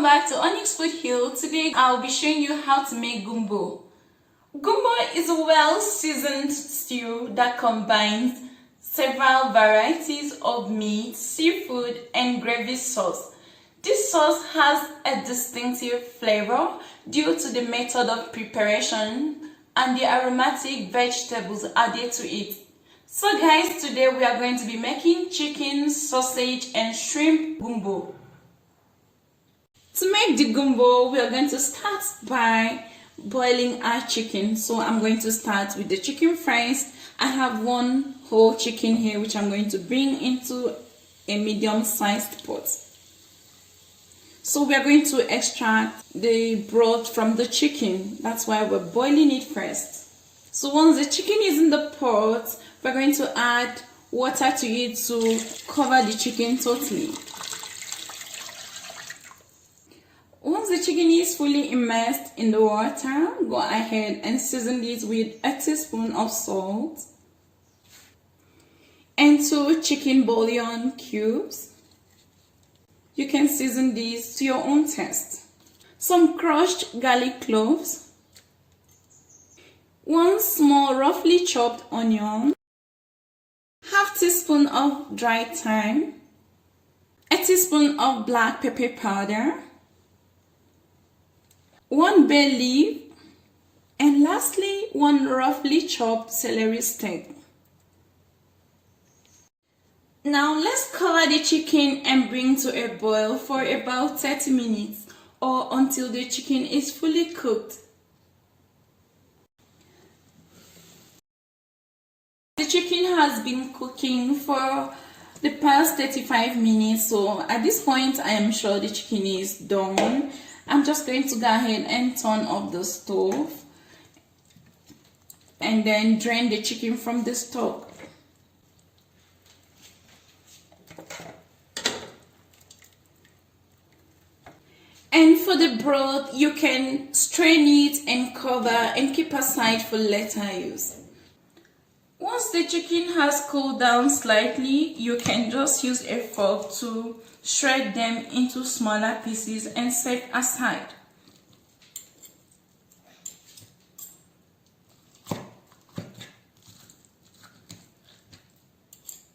Welcome back to Onyx Food Hill. Today I'll be showing you how to make gumbo. Gumbo is a well-seasoned stew that combines several varieties of meat, seafood, and gravy sauce. This sauce has a distinctive flavor due to the method of preparation and the aromatic vegetables added to it. So guys, today we are going to be making chicken, sausage, and shrimp gumbo. To make the gumbo, we are going to start by boiling our chicken. So I'm going to start with the chicken first. I have one whole chicken here which I'm going to bring into a medium-sized pot. So we are going to extract the broth from the chicken. That's why we're boiling it first. So once the chicken is in the pot, we're going to add water to it to cover the chicken totally. Once the chicken is fully immersed in the water, go ahead and season it with a teaspoon of salt and 2 chicken bouillon cubes. You can season these to your own taste. Some crushed garlic cloves, 1 small roughly chopped onion, half teaspoon of dried thyme, a teaspoon of black pepper powder, 1 bay leaf, and lastly 1 roughly chopped celery stick. Now let's cover the chicken and bring to a boil for about 30 minutes or until the chicken is fully cooked. The chicken has been cooking for the past 35 minutes, so at this point I am sure the chicken is done. I'm just going to go ahead and turn off the stove and then drain the chicken from the stock. And for the broth, you can strain it and cover and keep aside for later use. Once the chicken has cooled down slightly, you can just use a fork to shred them into smaller pieces and set aside.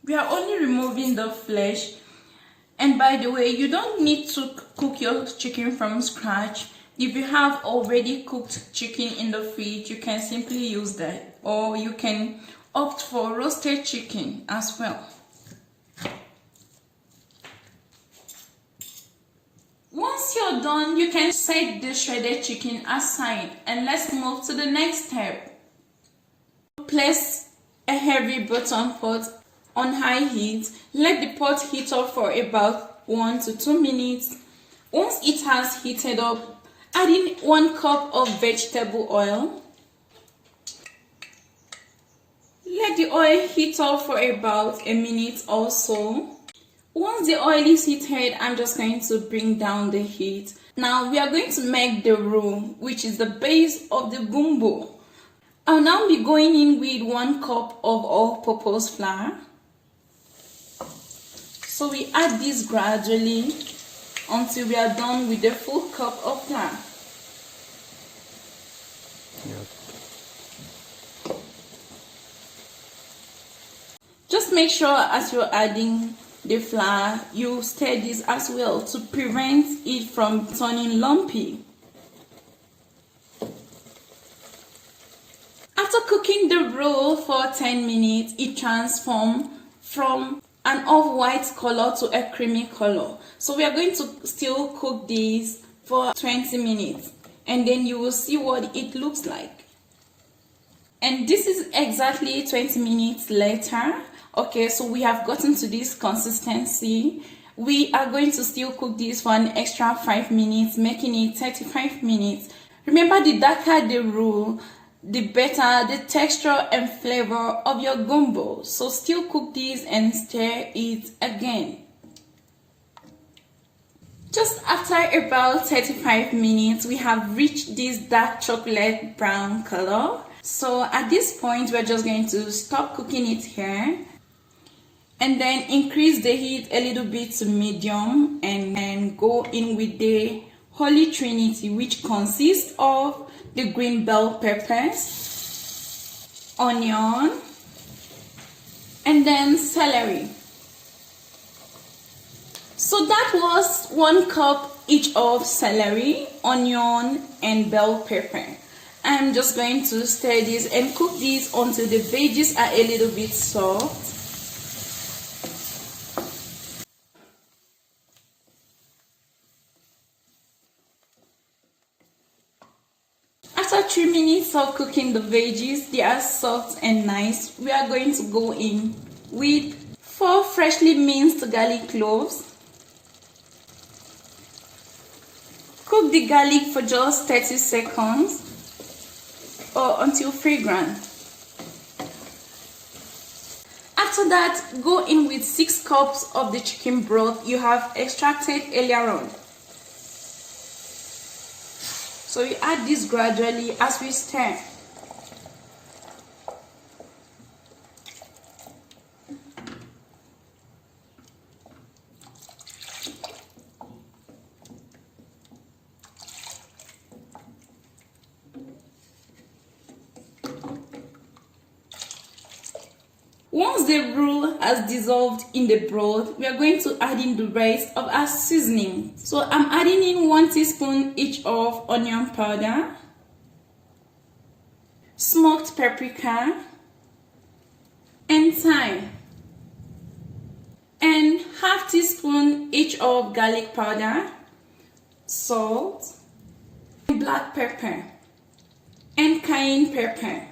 We are only removing the flesh. And by the way, you don't need to cook your chicken from scratch. If you have already cooked chicken in the fridge, you can simply use that, or you can opt for roasted chicken as well. Once you're done, you can set the shredded chicken aside and let's move to the next step. Place a heavy bottom pot on high heat. Let the pot heat up for about 1 to 2 minutes. Once it has heated up, add in 1 cup of vegetable oil. Let the oil heat up for about a minute or so. Once the oil is heated, I'm just going to bring down the heat. Now we are going to make the roux, which is the base of the gumbo. I'll now be going in with 1 cup of all-purpose flour. So we add this gradually until we are done with the full cup of flour. Just make sure as you're adding the flour, you stir this as well to prevent it from turning lumpy. After cooking the roux for 10 minutes, it transforms from an off-white color to a creamy color. So we are going to still cook this for 20 minutes and then you will see what it looks like. And this is exactly 20 minutes later. Okay, so we have gotten to this consistency. We are going to still cook this for an extra 5 minutes, making it 35 minutes. Remember, the darker the roux, the better the texture and flavor of your gumbo. So still cook this and stir it again. Just after about 35 minutes, we have reached this dark chocolate brown color. So at this point, we're just going to stop cooking it here and then increase the heat a little bit to medium and go in with the Holy Trinity, which consists of the green bell peppers, onion, and then celery. So that was 1 cup each of celery, onion, and bell pepper. I'm just going to stir this and cook this until the veggies are a little bit soft. After 3 minutes of cooking the veggies, they are soft and nice. We are going to go in with 4 freshly minced garlic cloves. Cook the garlic for just 30 seconds or until fragrant. After that, go in with 6 cups of the chicken broth you have extracted earlier on. So you add this gradually as we stir. Once the roux has dissolved in the broth, we are going to add in the rest of our seasoning. So I'm adding in 1 teaspoon each of onion powder, smoked paprika, and thyme, and half teaspoon each of garlic powder, salt, black pepper, and cayenne pepper.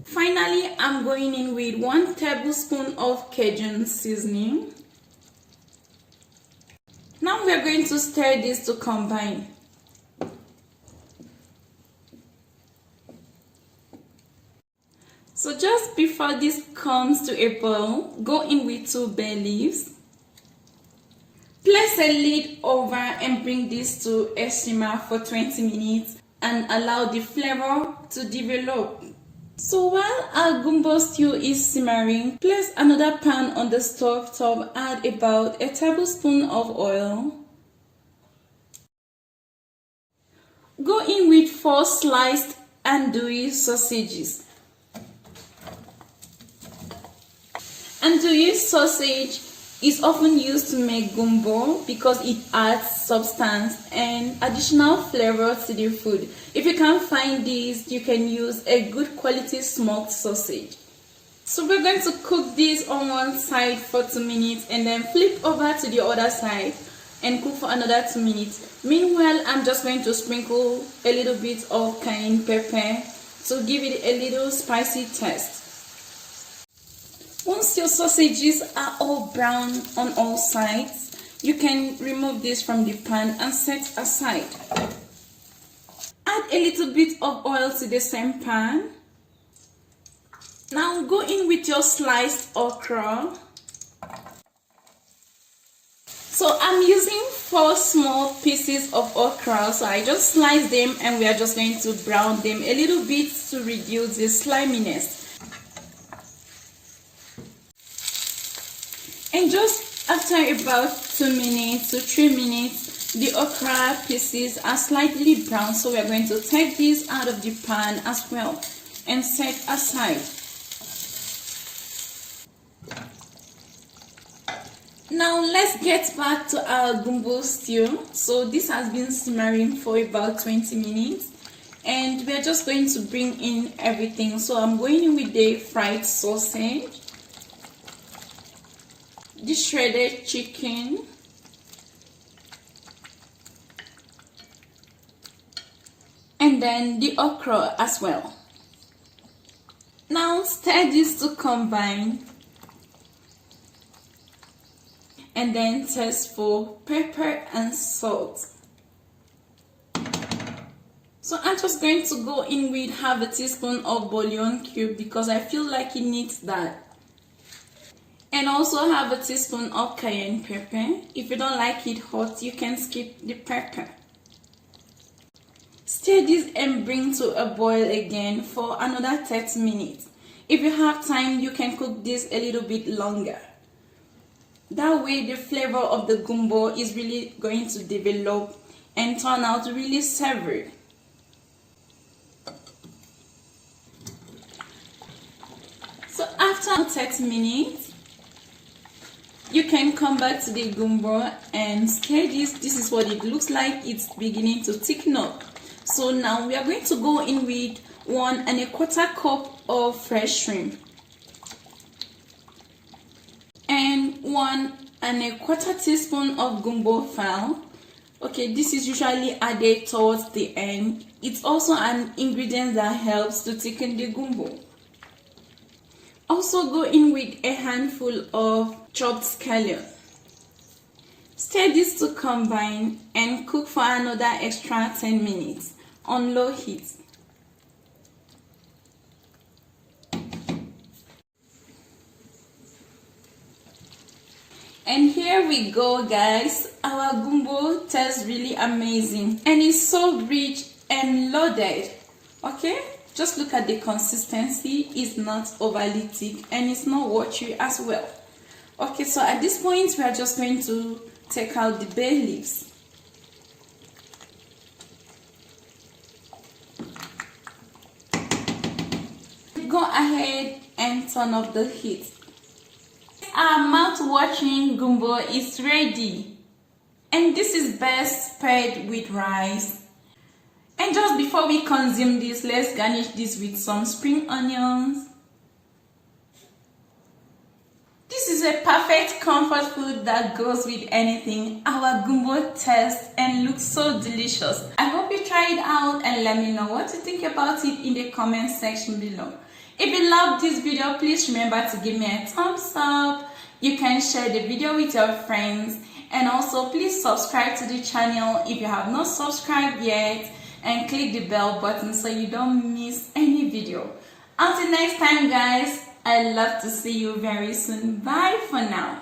Finally, I'm going in with 1 tablespoon of Cajun seasoning. Now we are going to stir this to combine. So just before this comes to a boil, go in with 2 bay leaves. Place a lid over and bring this to a simmer for 20 minutes and allow the flavor to develop. So while our gumbo stew is simmering, place another pan on the stove top, add about a tablespoon of oil. Go in with 4 sliced andouille sausages. Andouille sausage is often used to make gumbo because it adds substance and additional flavor to the food. If you can't find this, you can use a good quality smoked sausage. So we're going to cook this on one side for 2 minutes and then flip over to the other side and cook for another 2 minutes. Meanwhile, I'm just going to sprinkle a little bit of cayenne pepper to give it a little spicy taste. Once your sausages are all brown on all sides, you can remove this from the pan and set aside. Add a little bit of oil to the same pan. Now go in with your sliced okra. So I'm using 4 small pieces of okra, so I just slice them and we are just going to brown them a little bit to reduce the sliminess. And just after about 2 minutes to 3 minutes, the okra pieces are slightly brown, so we are going to take these out of the pan as well and set aside. Now let's get back to our gumbo stew. So this has been simmering for about 20 minutes and we are just going to bring in everything. So I'm going in with the fried sausage, the shredded chicken, and then the okra as well. Now stir this to combine and then taste for pepper and salt. So I'm just going to go in with half a teaspoon of bouillon cube because I feel like it needs that. And also half a teaspoon of cayenne pepper. If you don't like it hot, you can skip the pepper. Stir this and bring to a boil again for another 30 minutes. If you have time, you can cook this a little bit longer. That way the flavor of the gumbo is really going to develop and turn out really savory. So after 30 minutes, you can come back to the gumbo and stir this. This is what it looks like. It's beginning to thicken up. So now we are going to go in with 1 1/4 cup of fresh shrimp and 1 1/4 teaspoon of gumbo fowl. Okay, this is usually added towards the end. It's also an ingredient that helps to thicken the gumbo. Also go in with a handful of chopped scallion. Stir this to combine and cook for another extra 10 minutes on low heat. And here we go, guys. Our gumbo tastes really amazing and it's so rich and loaded. Okay, just look at the consistency. It's not overly thick and it's not watery as well. Okay, so at this point we are just going to take out the bay leaves. Go ahead and turn off the heat. Our mouth-watering gumbo is ready, and this is best paired with rice. And just before we consume this, let's garnish this with some spring onions. This is a perfect comfort food that goes with anything. Our gumbo tastes and looks so delicious. I hope you try it out and let me know what you think about it in the comment section below. If you loved this video, please remember to give me a thumbs up. You can share the video with your friends, and also please subscribe to the channel if you have not subscribed yet, and click the bell button so you don't miss any video. Until next time, guys, I'd love to see you very soon. Bye for now.